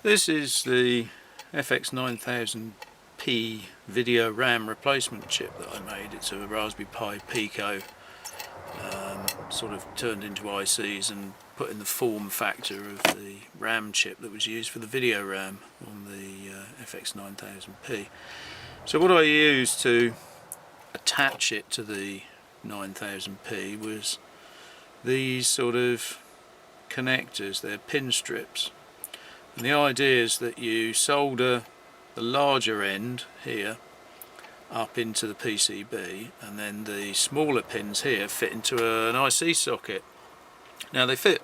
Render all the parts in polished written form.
This is the FX9000P video RAM replacement chip that I made. It's a Raspberry Pi Pico, sort of turned into ICs and put in the form factor of the RAM chip that was used for the video RAM on the FX9000P. So what I used to attach it to the 9000P was these sort of connectors. They're pin strips. And the idea is that you solder the larger end here up into the PCB, and then the smaller pins here fit into an IC socket. Now they fit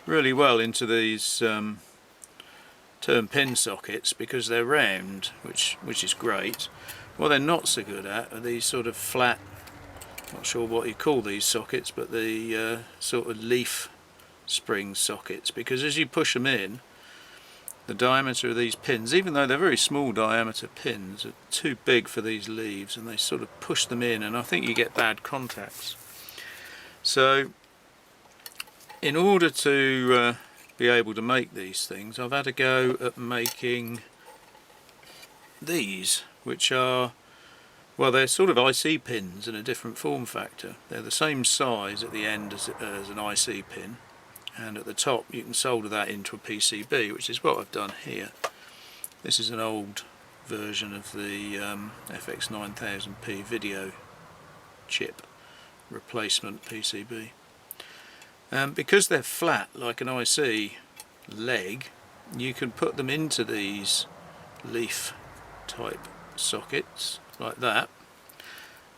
really well into these turn pin sockets because they're round, which is great. What they're not so good at are these sort of flat, not sure what you call these sockets, but the sort of leaf spring sockets, because as you push them in, the diameter of these pins, even though they're very small diameter pins, are too big for these leaves, and they sort of push them in, and I think you get bad contacts. So in order to be able to make these things, I've had a go at making these, which are, well, they're sort of IC pins in a different form factor. They're the same size at the end as an IC pin, and at the top you can solder that into a PCB, which is what I've done here. This is an old version of the FX9000P video chip replacement PCB. Because they're flat like an IC leg, you can put them into these leaf type sockets like that,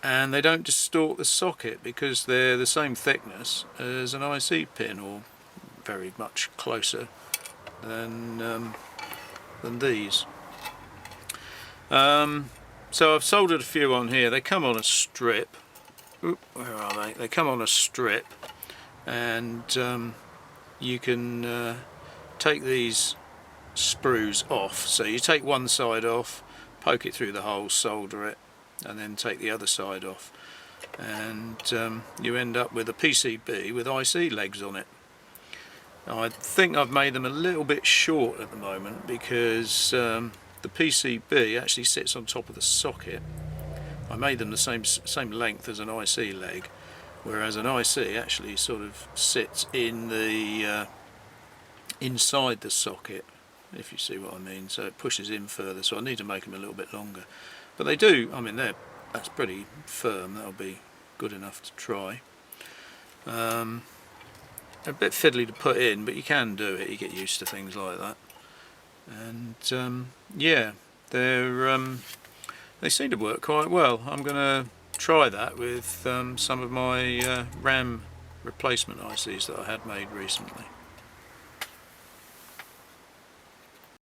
and they don't distort the socket because they're the same thickness as an IC pin, or very much closer than these. So I've soldered a few on here. They come on a strip. Oop, where are they? They come on a strip, and you can take these sprues off. So you take one side off, poke it through the hole, solder it, and then take the other side off, and you end up with a PCB with IC legs on it. I think I've made them a little bit short at the moment because the PCB actually sits on top of the socket. I made them the same length as an IC leg, whereas an IC actually sort of sits in the inside the socket, if you see what I mean. So it pushes in further, so I need to make them a little bit longer. But they do, I mean, that's pretty firm. That'll be good enough to try. A bit fiddly to put in, but you can do it. You get used to things like that. And yeah, they seem to work quite well. I'm going to try that with some of my RAM replacement ICs that I had made recently.